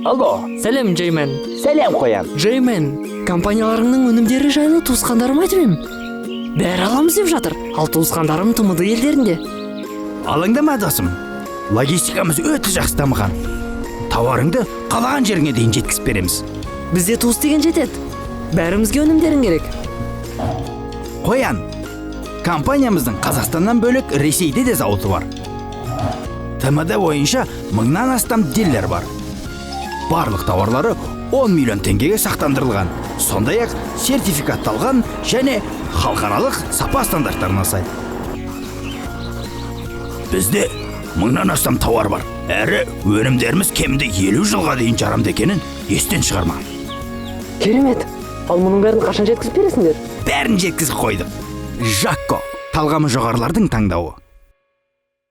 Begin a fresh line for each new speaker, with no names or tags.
Алло.
Сәлем, Джеймен.
Сәлем қоян.
Джеймен, компанияларыңның өнімдері жайлы туысқандарым айтып ем. Бәрі аламыз деп жатыр. Ал туысқандарым тмд елдерінде.
Алаңдама досым. Логистикамыз өте жақсы дамыған. Тауарыңды қалаған жеріңе дейін жеткізіп береміз.
Бізде туыс деген жетеді. Бәрімізге өнімдерің керек.
Қоян. Компаниямыздың Қазақстаннан бөлек Ресейде де зауыты бар. ТМД бойынша 1000-нан астам дилер бар. Барлық тауарлары 10 миллион теңгеге сақтандырылған. Сондай-ақ сертификатталған және халықаралық сапа стандарттарына сай. Бізде 1000-нан астам тауар бар. Әрі өнімдеріміз кемінде 50 жылға дейін жарамды екенін естен шығарма.
Керемет. Ал мұның бәрін қашан жеткізіп бересіңдер?
Бәрін жеткізіп қойдық. Жакко, талғамы жоғарылардың таңдауы.